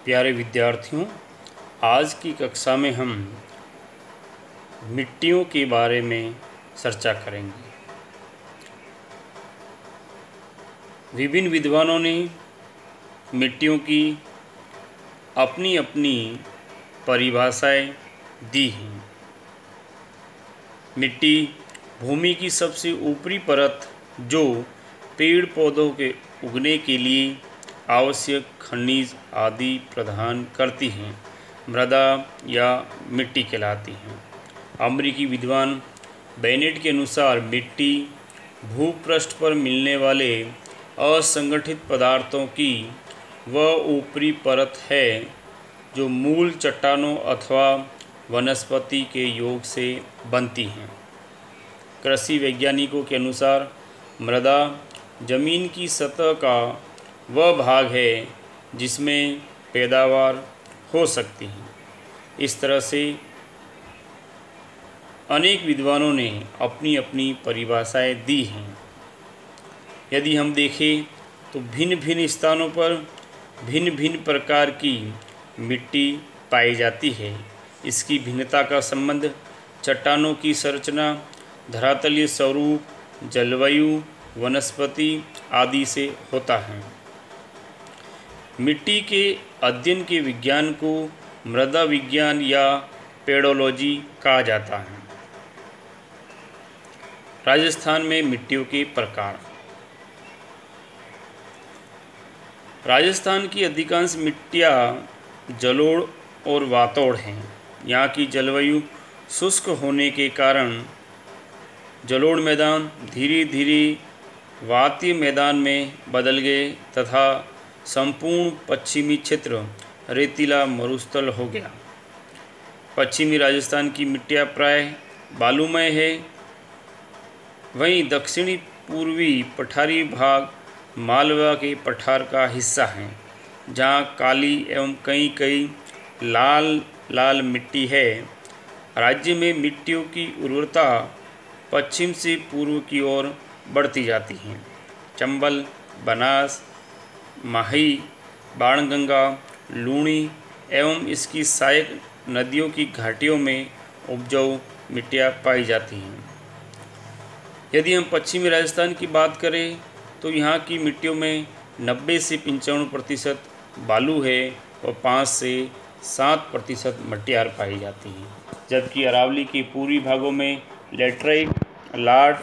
प्यारे विद्यार्थियों, आज की कक्षा में हम मिट्टियों के बारे में चर्चा करेंगे। विभिन्न विद्वानों ने मिट्टियों की अपनी अपनी परिभाषाएं दी हैं। मिट्टी भूमि की सबसे ऊपरी परत जो पेड़ पौधों के उगने के लिए आवश्यक खनिज आदि प्रदान करती हैं, मृदा या मिट्टी कहलाती हैं। अमेरिकी विद्वान बेनेट के अनुसार मिट्टी भूपृष्ठ पर मिलने वाले असंगठित पदार्थों की वह ऊपरी परत है जो मूल चट्टानों अथवा वनस्पति के योग से बनती हैं। कृषि वैज्ञानिकों के अनुसार मृदा जमीन की सतह का वह भाग है जिसमें पैदावार हो सकती है। इस तरह से अनेक विद्वानों ने अपनी अपनी परिभाषाएं दी हैं। यदि हम देखें तो भिन्न भिन्न स्थानों पर भिन्न भिन्न प्रकार की मिट्टी पाई जाती है। इसकी भिन्नता का संबंध चट्टानों की संरचना, धरातलीय स्वरूप, जलवायु, वनस्पति आदि से होता है। मिट्टी के अध्ययन के विज्ञान को मृदा विज्ञान या पेडोलॉजी कहा जाता है। राजस्थान में मिट्टियों के प्रकार। राजस्थान की अधिकांश मिट्टियाँ जलोढ़ और वातोड़ हैं। यहाँ की जलवायु शुष्क होने के कारण जलोढ़ मैदान धीरे धीरे वातीय मैदान में बदल गए तथा संपूर्ण पश्चिमी क्षेत्र रेतीला मरुस्थल हो गया। पश्चिमी राजस्थान की मिट्टियाँ प्राय बालूमय है। वहीं दक्षिणी पूर्वी पठारी भाग मालवा के पठार का हिस्सा है, जहाँ काली एवं कई लाल लाल मिट्टी है। राज्य में मिट्टियों की उर्वरता पश्चिम से पूर्व की ओर बढ़ती जाती है। चंबल, बनास, माही, बाणगंगा, लूणी एवं इसकी सहायक नदियों की घाटियों में उपजाऊ मिट्टियाँ पाई जाती हैं। यदि हम पश्चिमी राजस्थान की बात करें तो यहाँ की मिट्टियों में 90 से 95% बालू है और 5 से 7% मटियार पाई जाती हैं। जबकि अरावली के पूर्वी भागों में लेटराइट, लाट,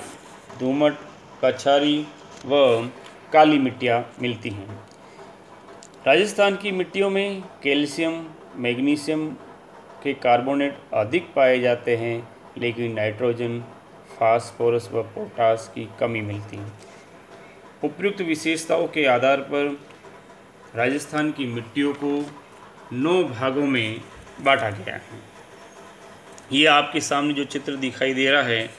दोमट, कछारी व काली मिट्टियाँ मिलती हैं। राजस्थान की मिट्टियों में कैल्शियम, मैग्नीशियम के कार्बोनेट अधिक पाए जाते हैं, लेकिन नाइट्रोजन, फास्फोरस व पोटास की कमी मिलती है। उपयुक्त विशेषताओं के आधार पर राजस्थान की मिट्टियों को 9 भागों में बांटा गया है। ये आपके सामने जो चित्र दिखाई दे रहा है,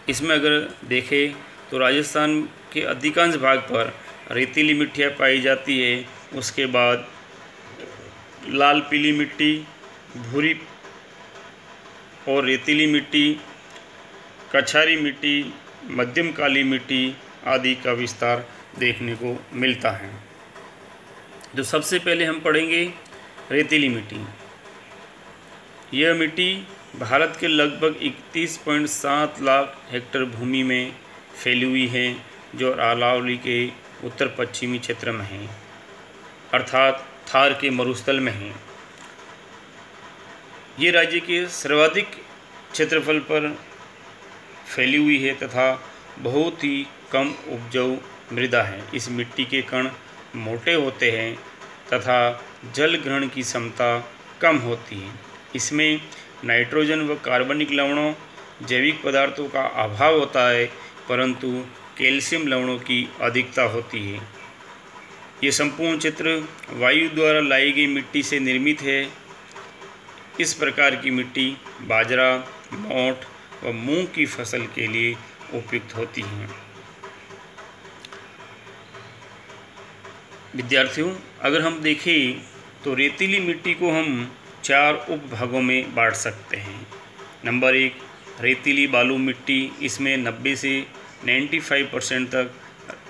इसमें अगर देखें तो राजस्थान के अधिकांश भाग पर रेतीली मिट्टियाँ पाई जाती है। उसके बाद लाल पीली मिट्टी, भूरी और रेतीली मिट्टी, कछारी मिट्टी, मध्यम काली मिट्टी आदि का विस्तार देखने को मिलता है। तो सबसे पहले हम पढ़ेंगे रेतीली मिट्टी। यह मिट्टी भारत के लगभग 31.7 लाख हेक्टेयर भूमि में फैली हुई है, जो अरावली के उत्तर पश्चिमी क्षेत्र में है, अर्थात थार के मरुस्थल में है। ये राज्य के सर्वाधिक क्षेत्रफल पर फैली हुई है तथा बहुत ही कम उपजाऊ मृदा है। इस मिट्टी के कण मोटे होते हैं तथा जल ग्रहण की क्षमता कम होती है। इसमें नाइट्रोजन व कार्बनिक लवणों, जैविक पदार्थों का अभाव होता है, परंतु कैल्शियम लवणों की अधिकता होती है। ये संपूर्ण चित्र वायु द्वारा लाई गई मिट्टी से निर्मित है। इस प्रकार की मिट्टी बाजरा, मोठ व मूंग की फसल के लिए उपयुक्त होती हैं। विद्यार्थियों, अगर हम देखें तो रेतीली मिट्टी को हम 4 उपभागों में बांट सकते हैं। नंबर 1, रेतीली बालू मिट्टी। इसमें 90 से 95% तक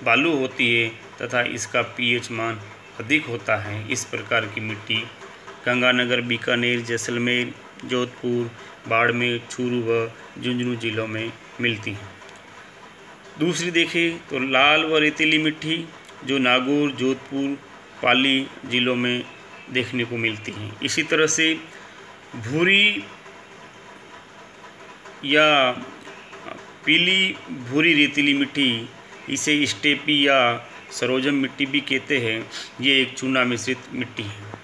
बालू होती है तथा इसका pH मान अधिक होता है। इस प्रकार की मिट्टी गंगानगर, बीकानेर, जैसलमेर, जोधपुर, बाड़मेर, चूरू व झुंझुनू जिलों में मिलती है। दूसरी देखें तो लाल व रेतीली मिट्टी जो नागौर, जोधपुर, पाली जिलों में देखने को मिलती हैं। इसी तरह से भूरी या पीली भूरी रेतीली मिट्टी, इसे स्टेपी या सरोजम मिट्टी भी कहते हैं। ये एक चूना मिश्रित मिट्टी है।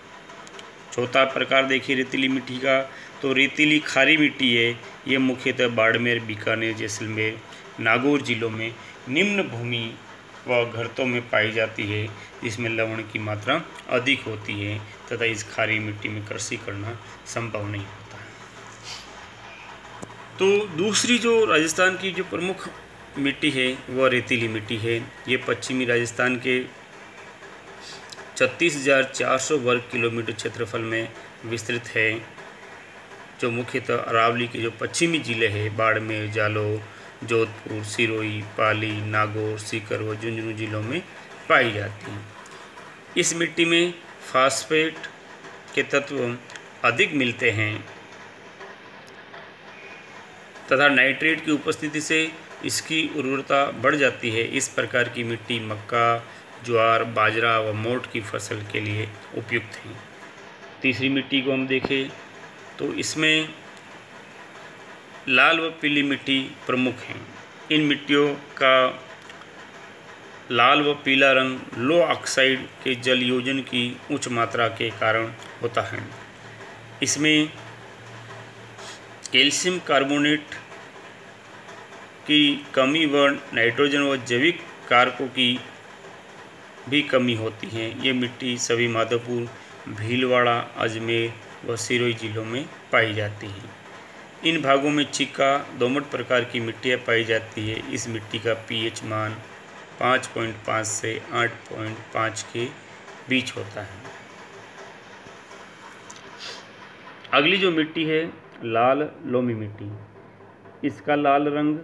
चौथा प्रकार देखिए रेतीली मिट्टी का, तो रेतीली खारी मिट्टी है। ये मुख्यतः बाड़मेर, बीकानेर, जैसलमेर, नागौर जिलों में निम्न भूमि व घरतों में पाई जाती है, जिसमें लवण की मात्रा अधिक होती है तथा इस खारी मिट्टी में कृषि करना संभव नहीं होता है। तो दूसरी जो राजस्थान की जो प्रमुख मिट्टी है वह रेतीली मिट्टी है। ये पश्चिमी राजस्थान के 36,400 वर्ग किलोमीटर क्षेत्रफल में विस्तृत है, जो मुख्यतः अरावली के जो पश्चिमी जिले हैं बाड़मेर, जालौर, जोधपुर, सिरोही, पाली, नागौर, सीकर व झुंझुनू जिलों में पाई जाती है। इस मिट्टी में फास्फेट के तत्व अधिक मिलते हैं तथा नाइट्रेट की उपस्थिति से इसकी उर्वरता बढ़ जाती है। इस प्रकार की मिट्टी मक्का, ज्वार, बाजरा व मोठ की फसल के लिए उपयुक्त है। तीसरी मिट्टी को हम देखें तो इसमें लाल व पीली मिट्टी प्रमुख हैं। इन मिट्टियों का लाल व पीला रंग लो ऑक्साइड के जल योजन की उच्च मात्रा के कारण होता है। इसमें कैल्शियम कार्बोनेट की कमी व नाइट्रोजन व जैविक कारकों की भी कमी होती है। ये मिट्टी सभी माधोपुर, भीलवाड़ा, अजमेर व सिरोही जिलों में पाई जाती है। इन भागों में चिक्का, दोमट प्रकार की मिट्टियाँ पाई जाती है। इस मिट्टी का पीएच मान 5.5 से 8.5 के बीच होता है। अगली जो मिट्टी है लाल लोमी मिट्टी। इसका लाल रंग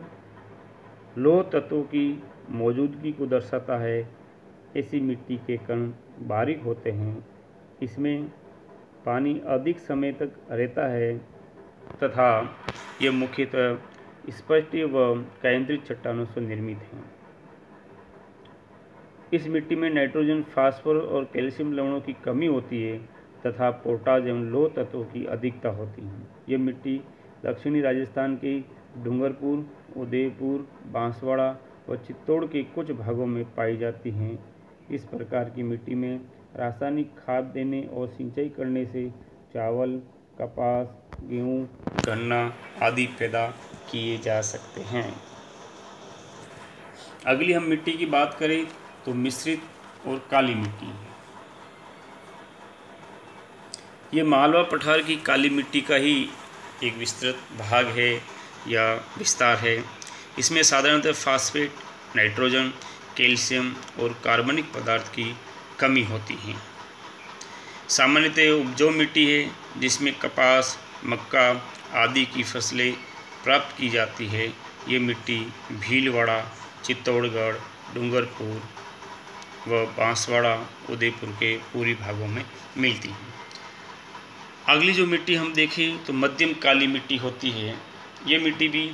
लोह तत्वों की मौजूदगी को दर्शाता है। ऐसी मिट्टी के कण बारीक होते हैं। इसमें पानी अधिक समय तक रहता है तथा ये मुख्यतः स्पष्ट व केंद्रित चट्टानों से निर्मित हैं। इस मिट्टी में नाइट्रोजन, फास्फोर और कैल्शियम लवणों की कमी होती है तथा पोटाश एवं लोह तत्वों की अधिकता होती है। ये मिट्टी दक्षिणी राजस्थान के डूंगरपुर, उदयपुर, बांसवाड़ा व चित्तौड़ के कुछ भागों में पाई जाती हैं। इस प्रकार की मिट्टी में रासायनिक खाद देने और सिंचाई करने से चावल, कपास, गेहूँ, गन्ना आदि पैदा किए जा सकते हैं। अगली हम मिट्टी की बात करें तो मिश्रित और काली मिट्टी है। ये मालवा पठार की काली मिट्टी का ही एक विस्तृत भाग है या विस्तार है। इसमें साधारणतः फास्फेट, नाइट्रोजन, कैल्शियम और कार्बनिक पदार्थ की कमी होती है। सामान्यतः उपजाऊ मिट्टी है जिसमें कपास, मक्का आदि की फसलें प्राप्त की जाती है। ये मिट्टी भीलवाड़ा, चित्तौड़गढ़, डूंगरपुर व बांसवाड़ा, उदयपुर के पूर्वी भागों में मिलती है। अगली जो मिट्टी हम देखें तो मध्यम काली मिट्टी होती है। ये मिट्टी भी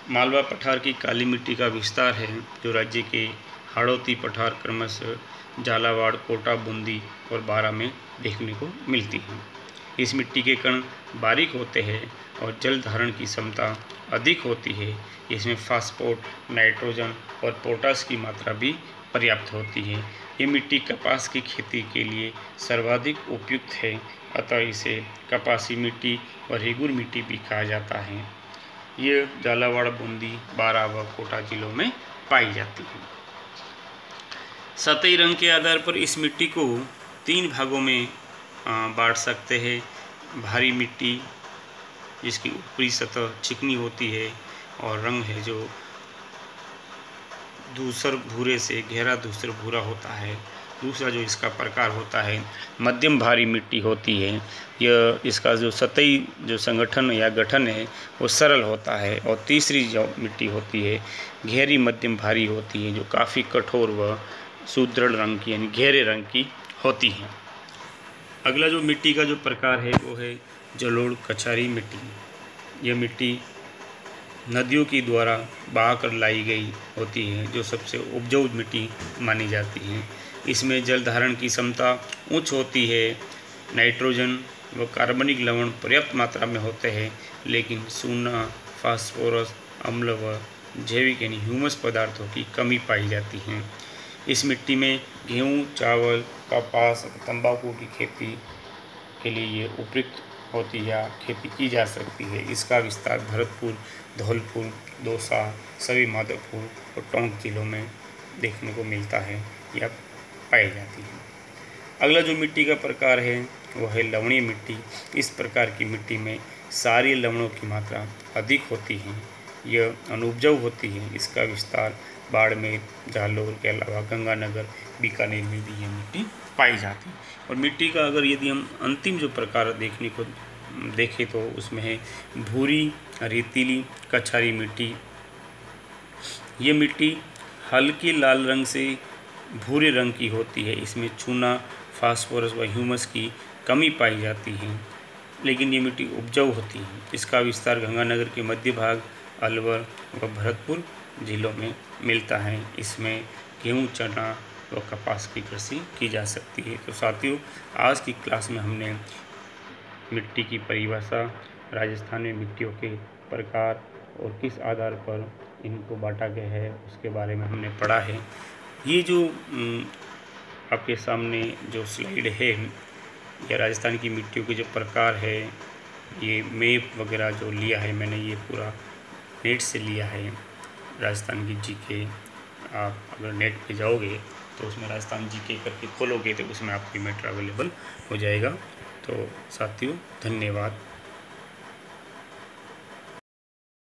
मालवा पठार की काली मिट्टी का विस्तार है, जो राज्य के हाड़ौती पठार क्रमशः झालावाड़, कोटा, बूंदी और बारा में देखने को मिलती है। इस मिट्टी के कण बारीक होते हैं और जल धारण की क्षमता अधिक होती है। इसमें फास्फोट, नाइट्रोजन और पोटाश की मात्रा भी पर्याप्त होती है। ये मिट्टी कपास की खेती के लिए सर्वाधिक उपयुक्त है, अतः इसे कपासी मिट्टी और रेगुर मिट्टी भी कहा जाता है। ये झालावाड़, बूंदी, बारा व कोटा जिलों में पाई जाती है। सतही रंग के आधार पर इस मिट्टी को 3 भागों में बांट सकते हैं। भारी मिट्टी जिसकी ऊपरी सतह चिकनी होती है और रंग है जो धूसर भूरे से गहरा धूसर भूरा होता है। दूसरा जो इसका प्रकार होता है मध्यम भारी मिट्टी होती है। यह इसका जो सतही जो संगठन या गठन है वो सरल होता है। और तीसरी जो मिट्टी होती है गहरी मध्यम भारी होती है, जो काफ़ी कठोर व सुदृढ़ रंग की यानी गहरे रंग की होती हैं। अगला जो मिट्टी का जो प्रकार है वो है जलोढ़ कछारी मिट्टी। यह मिट्टी नदियों के द्वारा बहाकर लाई गई होती है, जो सबसे उपजाऊ मिट्टी मानी जाती है। इसमें जल धारण की क्षमता उच्च होती है। नाइट्रोजन व कार्बनिक लवण पर्याप्त मात्रा में होते हैं, लेकिन चूना, फास्फोरस, अम्ल व जैविक यानी ह्यूमस पदार्थों की कमी पाई जाती है। इस मिट्टी में गेहूँ, चावल, कपास, तंबाकू की खेती के लिए ये उपयुक्त होती है या खेती की जा सकती है। इसका विस्तार भरतपुर, धौलपुर, दौसा, सभी माधोपुर और टोंक जिलों में देखने को मिलता है या पाई जाती है। अगला जो मिट्टी का प्रकार है वह है लवणीय मिट्टी। इस प्रकार की मिट्टी में सारी लवणों की मात्रा अधिक होती है। यह अनुपजाऊ होती है। इसका विस्तार बाड़मेर, जालौर के अलावा गंगानगर, बीकानेर में भी यह मिट्टी पाई जाती है। और मिट्टी का अगर यदि हम अंतिम जो प्रकार देखने को देखें तो उसमें है भूरी रेतीली कछारी मिट्टी। ये मिट्टी हल्के लाल रंग से भूरे रंग की होती है। इसमें चूना, फास्फोरस व ह्यूमस की कमी पाई जाती है, लेकिन ये मिट्टी उपजाऊ होती है। इसका विस्तार गंगानगर के मध्य भाग, अलवर व भरतपुर जिलों में मिलता है। इसमें गेहूँ, चना व कपास की कृषि की जा सकती है। तो साथियों, आज की क्लास में हमने मिट्टी की परिभाषा, राजस्थान में मिट्टियों के प्रकार और किस आधार पर इनको बांटा गया है उसके बारे में हमने पढ़ा है। ये जो आपके सामने जो स्लाइड है या राजस्थान की मिट्टियों के जो प्रकार है, ये मैप वगैरह जो लिया है मैंने, ये पूरा नेट से लिया है। राजस्थान की जीके आप अगर नेट पे जाओगे तो उसमें राजस्थान जीके करके खोलोगे तो उसमें आपकी मैटर अवेलेबल हो जाएगा। तो साथियों, धन्यवाद।